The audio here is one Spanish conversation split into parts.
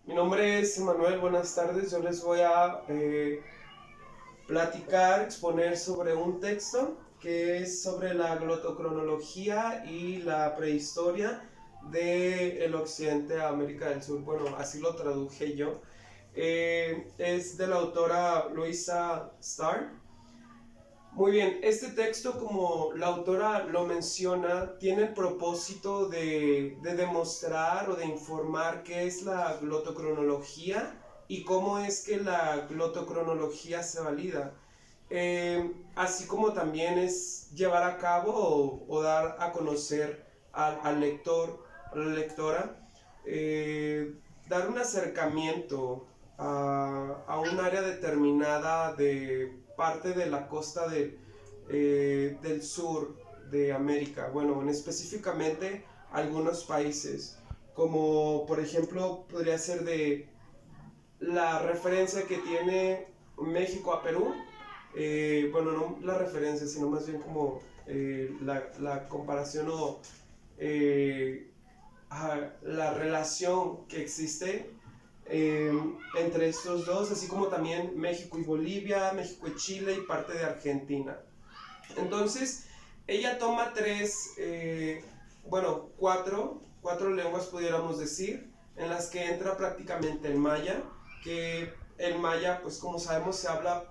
Mi nombre es Emanuel, buenas tardes. Yo les voy a platicar, exponer sobre un texto que es sobre la glotocronología y la prehistoria del occidente de América del Sur. Bueno, así lo traduje yo. Es de la autora Louisa Starr. Muy bien, este texto, como la autora lo menciona, tiene el propósito de demostrar o de informar qué es la glotocronología y cómo es que la glotocronología se valida. Así como también es llevar a cabo o dar a conocer al lector, a la lectora, dar un acercamiento a un área determinada de parte de la costa del sur de América. Bueno, específicamente algunos países, como por ejemplo podría ser de la referencia que tiene México a Perú. Bueno, no la referencia, sino más bien como la comparación o eh, la relación que existe eh, entre estos dos, así como también México y Bolivia, México y Chile y parte de Argentina. Entonces, ella toma cuatro lenguas pudiéramos decir, en las que entra prácticamente el maya, que el maya, pues como sabemos, se habla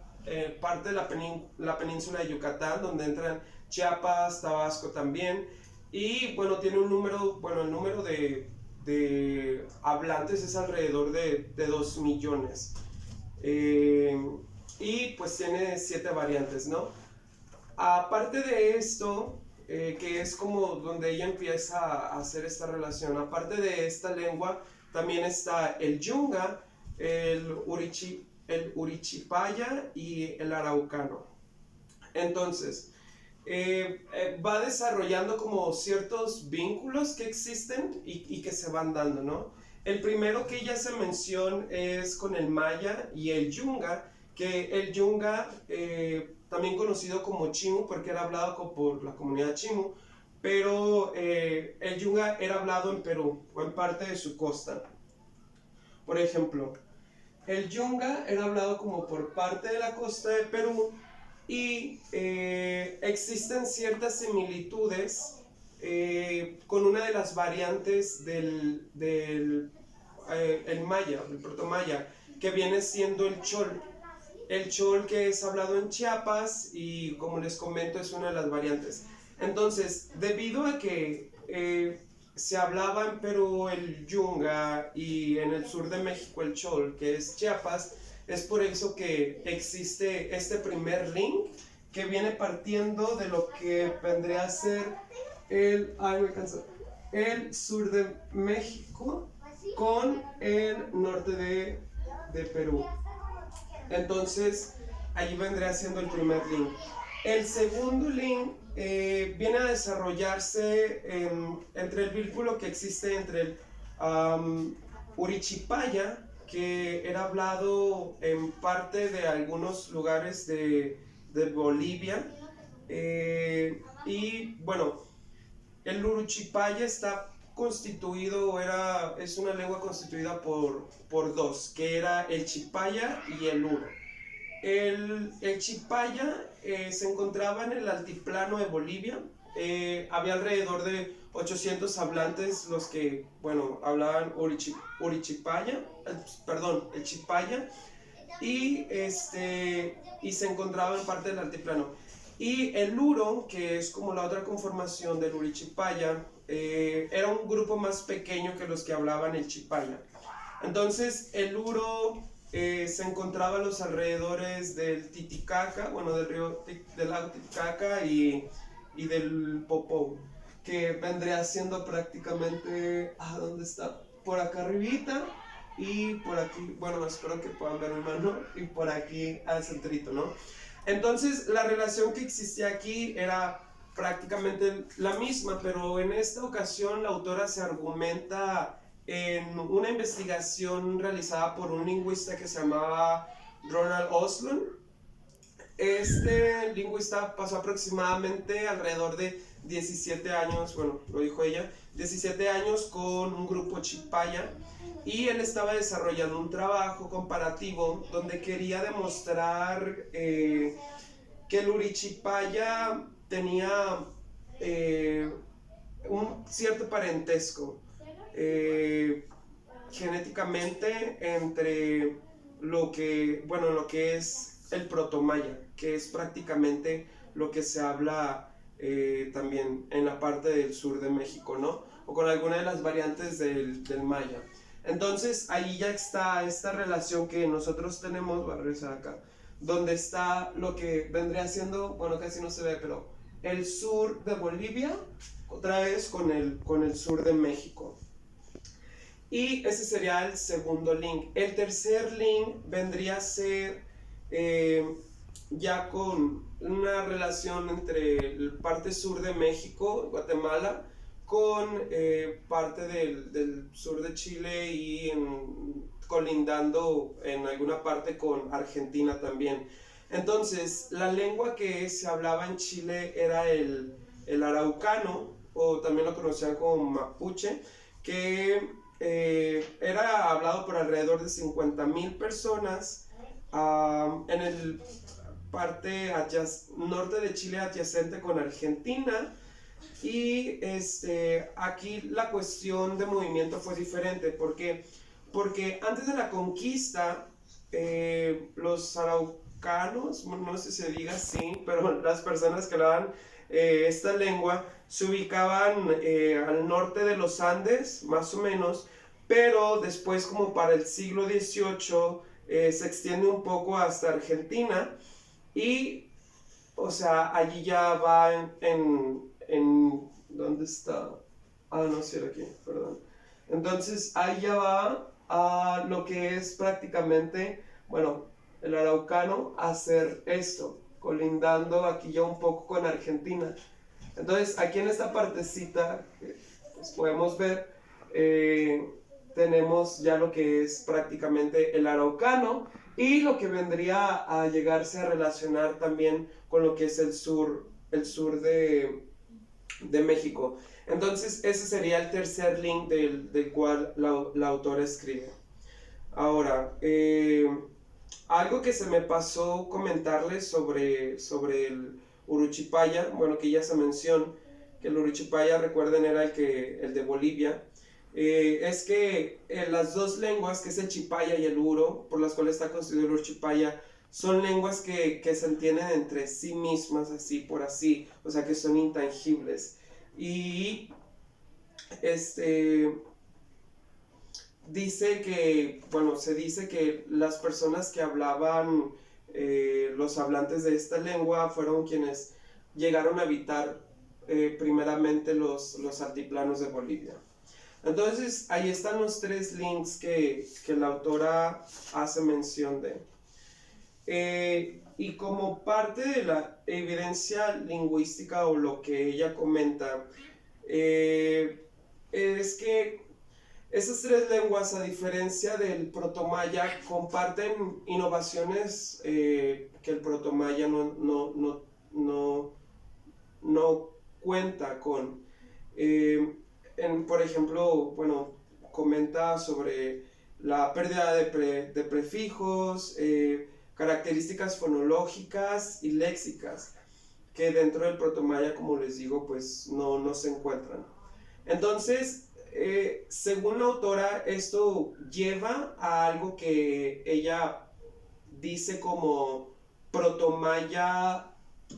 parte de la península de Yucatán, donde entran Chiapas, Tabasco también, y bueno, tiene un número, bueno, el número de hablantes es alrededor de 2 millones. Eh, y pues tiene 7 variantes, ¿no? Aparte de esto, que es como donde ella empieza a hacer esta relación, aparte de esta lengua, también está el yunga, el urichipaya y el araucano. Entonces, va desarrollando como ciertos vínculos que existen y que se van dando, ¿no? El primero que ella hace mención es con el maya y el yunga, que el yunga, también conocido como chimu, porque era hablado por la comunidad chimu, pero el yunga era hablado en Perú o en parte de su costa. Por ejemplo, el yunga era hablado como por parte de la costa de Perú y existen ciertas similitudes con una de las variantes del el maya, el protomaya, que viene siendo el chol. El chol que es hablado en Chiapas y como les comento es una de las variantes. Entonces, debido a que se hablaba en Perú el yunga y en el sur de México el chol, que es Chiapas, es por eso que existe este primer link que viene partiendo de lo que vendría a ser el sur de México con el norte de Perú. Entonces, allí vendría siendo el primer link. El segundo link viene a desarrollarse entre el vínculo que existe entre el Urichipaya, que era hablado en parte de algunos lugares de Bolivia, y bueno, el Uruchipaya está constituido, es una lengua constituida por dos, que era el Chipaya y el Uru. El Chipaya se encontraba en el altiplano de Bolivia. Había alrededor de 800 hablantes los que, bueno, hablaban Urichipaya, perdón, el Chipaya, y se encontraba en parte del altiplano. Y el Uro, que es como la otra conformación del Urichipaya, era un grupo más pequeño que los que hablaban el Chipaya. Entonces, el Uro se encontraba a los alrededores del Titicaca, bueno, del lago Titicaca y del Popó, que vendría siendo prácticamente, ¿dónde está? Por acá arribita y por aquí, bueno, espero que puedan ver mi mano, y por aquí al centrito, ¿no? Entonces, la relación que existía aquí era prácticamente la misma, pero en esta ocasión la autora se argumenta en una investigación realizada por un lingüista que se llamaba Ronald Oslund. Este lingüista pasó aproximadamente alrededor de 17 años, bueno, lo dijo ella, 17 años con un grupo chipaya y él estaba desarrollando un trabajo comparativo donde quería demostrar que el Urichipaya tenía un cierto parentesco genéticamente entre lo que es el protomaya, que es prácticamente lo que se habla también en la parte del sur de México, ¿no? O con alguna de las variantes del maya. Entonces ahí ya está esta relación que nosotros tenemos, voy a regresar acá, donde está lo que vendría siendo, bueno, casi no se ve, pero el sur de Bolivia, otra vez con el sur de México. Y ese sería el segundo link. El tercer link vendría a ser ya con una relación entre la parte sur de México, Guatemala, con parte del sur de Chile y colindando en alguna parte con Argentina también. Entonces, la lengua que se hablaba en Chile era el araucano, o también lo conocían como mapuche, que era hablado por alrededor de 50,000 personas en el parte norte de Chile adyacente con Argentina. Y aquí la cuestión de movimiento fue diferente. ¿Por qué? Porque antes de la conquista, los araucanos, no sé si se diga así, pero las personas que hablaban esta lengua se ubicaban al norte de los Andes, más o menos, pero después, como para el siglo XVIII, se extiende un poco hasta Argentina y, o sea, allí ya va ¿dónde está? Ah, no, sí, era aquí, perdón. Entonces, ahí ya va a lo que es prácticamente, bueno, el araucano, hacer esto, colindando aquí ya un poco con Argentina. Entonces, aquí en esta partecita, pues podemos ver, tenemos ya lo que es prácticamente el araucano y lo que vendría a llegarse a relacionar también con lo que es el sur de México. Entonces, ese sería el tercer link del cual la autora escribe. Ahora, algo que se me pasó comentarles sobre el Uruchipaya, bueno, que ya se mencionó, que el Uruchipaya, recuerden, era el de Bolivia, es que las dos lenguas, que es el chipaya y el uro, por las cuales está construido el Uruchipaya, son lenguas que se entienden entre sí mismas, así por así, o sea que son intangibles. Y dice que, bueno, se dice que las personas que hablaban, los hablantes de esta lengua, fueron quienes llegaron a habitar primeramente los altiplanos de Bolivia. Entonces, ahí están los tres links que la autora hace mención de. Y como parte de la evidencia lingüística o lo que ella comenta, es que esas tres lenguas, a diferencia del protomaya, comparten innovaciones que el protomaya no cuenta con. Por ejemplo, bueno, comenta sobre la pérdida de prefijos, características fonológicas y léxicas, que dentro del protomaya, como les digo, pues no se encuentran. Entonces, según la autora, esto lleva a algo que ella dice como protomaya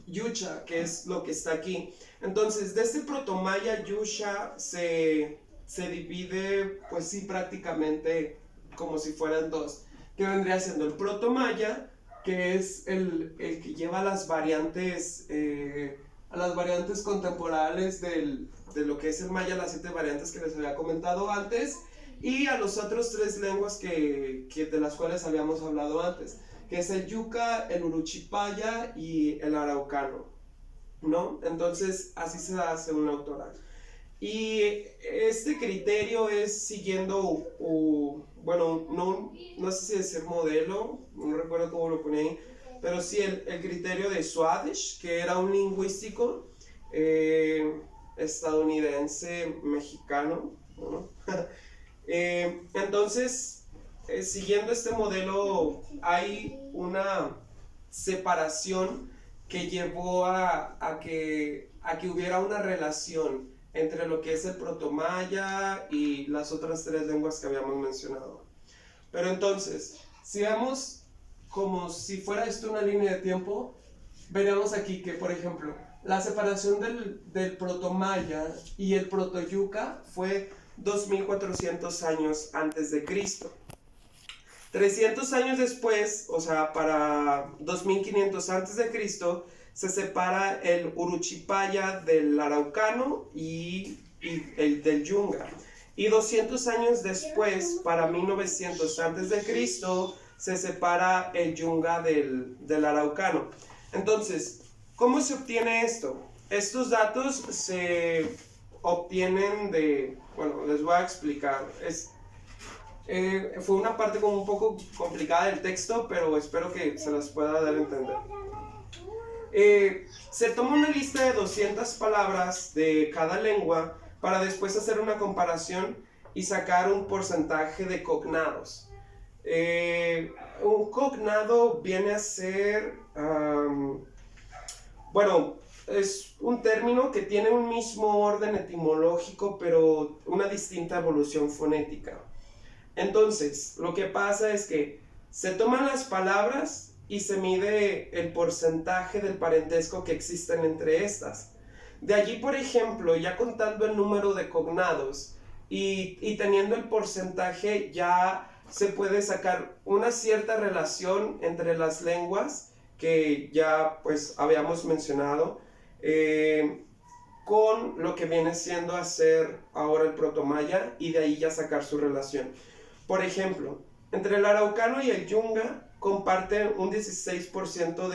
yucha, que es lo que está aquí. Entonces, de este protomaya yucha se divide, pues sí, prácticamente como si fueran dos, que vendría siendo el protomaya, que es el que lleva las variantes, a las variantes contemporáneas de lo que es el maya, las 7 variantes que les había comentado antes, y a los otros 3 lenguas de las cuales habíamos hablado antes, que es el yuca, el uruchipaya y el araucano, ¿no? Entonces, así se da según la autora. Y este criterio es siguiendo, bueno, no sé si decir modelo, no recuerdo cómo lo ponía ahí, pero sí el criterio de Swadesh, que era un lingüístico estadounidense mexicano, ¿no? Entonces, siguiendo este modelo, hay una separación que llevó a que hubiera una relación entre lo que es el protomaya y las otras tres lenguas que habíamos mencionado. Pero entonces, si vemos como si fuera esto una línea de tiempo, veremos aquí que, por ejemplo, la separación del protomaya y el protoyuca fue 2400 años antes de Cristo. 300 años después, o sea, para 2500 antes de Cristo, se separa el Uruchipaya del Araucano y el del Yunga. Y 200 años después, para 1900 antes de Cristo, se separa el Yunga del Araucano. Entonces, ¿cómo se obtiene esto? Estos datos se obtienen de, bueno, les voy a explicar. Fue una parte como un poco complicada del texto, pero espero que se las pueda dar a entender. Se toma una lista de 200 palabras de cada lengua para después hacer una comparación y sacar un porcentaje de cognados. Un cognado viene a ser, bueno, es un término que tiene un mismo orden etimológico, pero una distinta evolución fonética. Entonces, lo que pasa es que se toman las palabras y se mide el porcentaje del parentesco que existen entre estas. De allí, por ejemplo, ya contando el número de cognados y teniendo el porcentaje, ya se puede sacar una cierta relación entre las lenguas que ya pues habíamos mencionado, con lo que viene siendo hacer ahora el protomaya, y de ahí ya sacar su relación. Por ejemplo, entre el araucano y el yunga comparten un 16%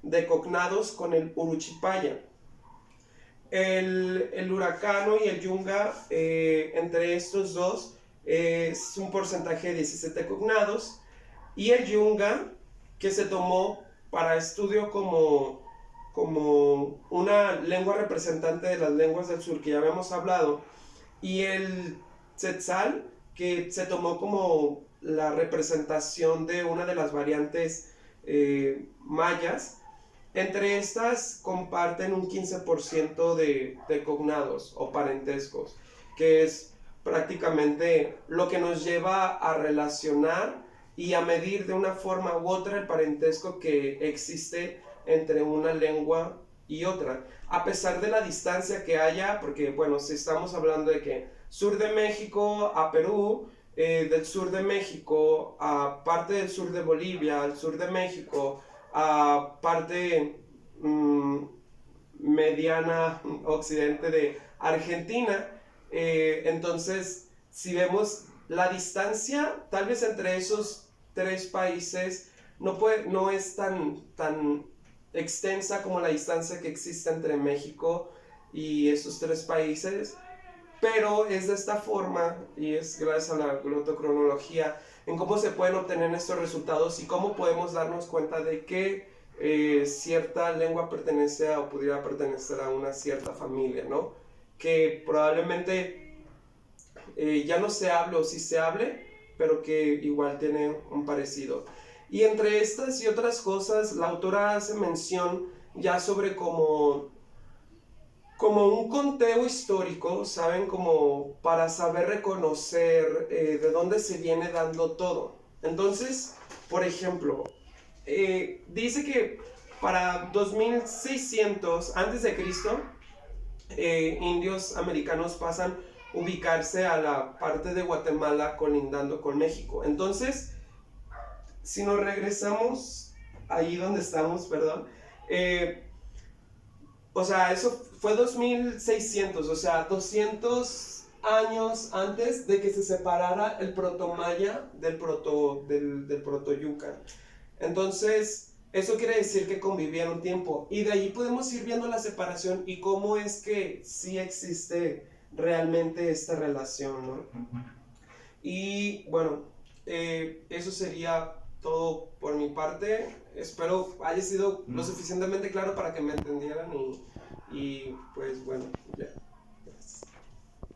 de cognados con el uruchipaya. El huracano y el yunga, entre estos dos, es un porcentaje de 17 cognados, y el yunga, que se tomó para estudio como una lengua representante de las lenguas del sur que ya habíamos hablado, y el tzetzal, que se tomó como la representación de una de las variantes mayas. Entre estas comparten un 15% de cognados o parentescos, que es prácticamente lo que nos lleva a relacionar y a medir de una forma u otra el parentesco que existe entre una lengua y otra, a pesar de la distancia que haya, porque bueno, si estamos hablando de que sur de México a Perú, del sur de México a parte del sur de Bolivia, al sur de México a parte mediana occidente de Argentina, entonces si vemos la distancia tal vez entre esos tres países no es tan extensa como la distancia que existe entre México y esos tres países, pero es de esta forma, y es gracias a la glotocronología, en cómo se pueden obtener estos resultados y cómo podemos darnos cuenta de que cierta lengua pertenece o pudiera pertenecer a una cierta familia, ¿no? Que probablemente ya no se hable o sí se hable, pero que igual tiene un parecido. Y entre estas y otras cosas, la autora hace mención ya sobre como un conteo histórico, ¿saben? Como para saber reconocer de dónde se viene dando todo. Entonces, por ejemplo, dice que para 2600 antes de Cristo, indios americanos pasan a ubicarse a la parte de Guatemala colindando con México. Entonces, si nos regresamos ahí donde estamos, perdón, o sea, eso fue 2600, o sea, 200 años antes de que se separara el protomaya del protoyuca. Entonces, eso quiere decir que convivieron tiempo, y de ahí podemos ir viendo la separación y cómo es que sí existe realmente esta relación, ¿no? Y bueno, eso sería todo por mi parte. Espero haya sido lo suficientemente claro para que me entendieran, y pues bueno, ya.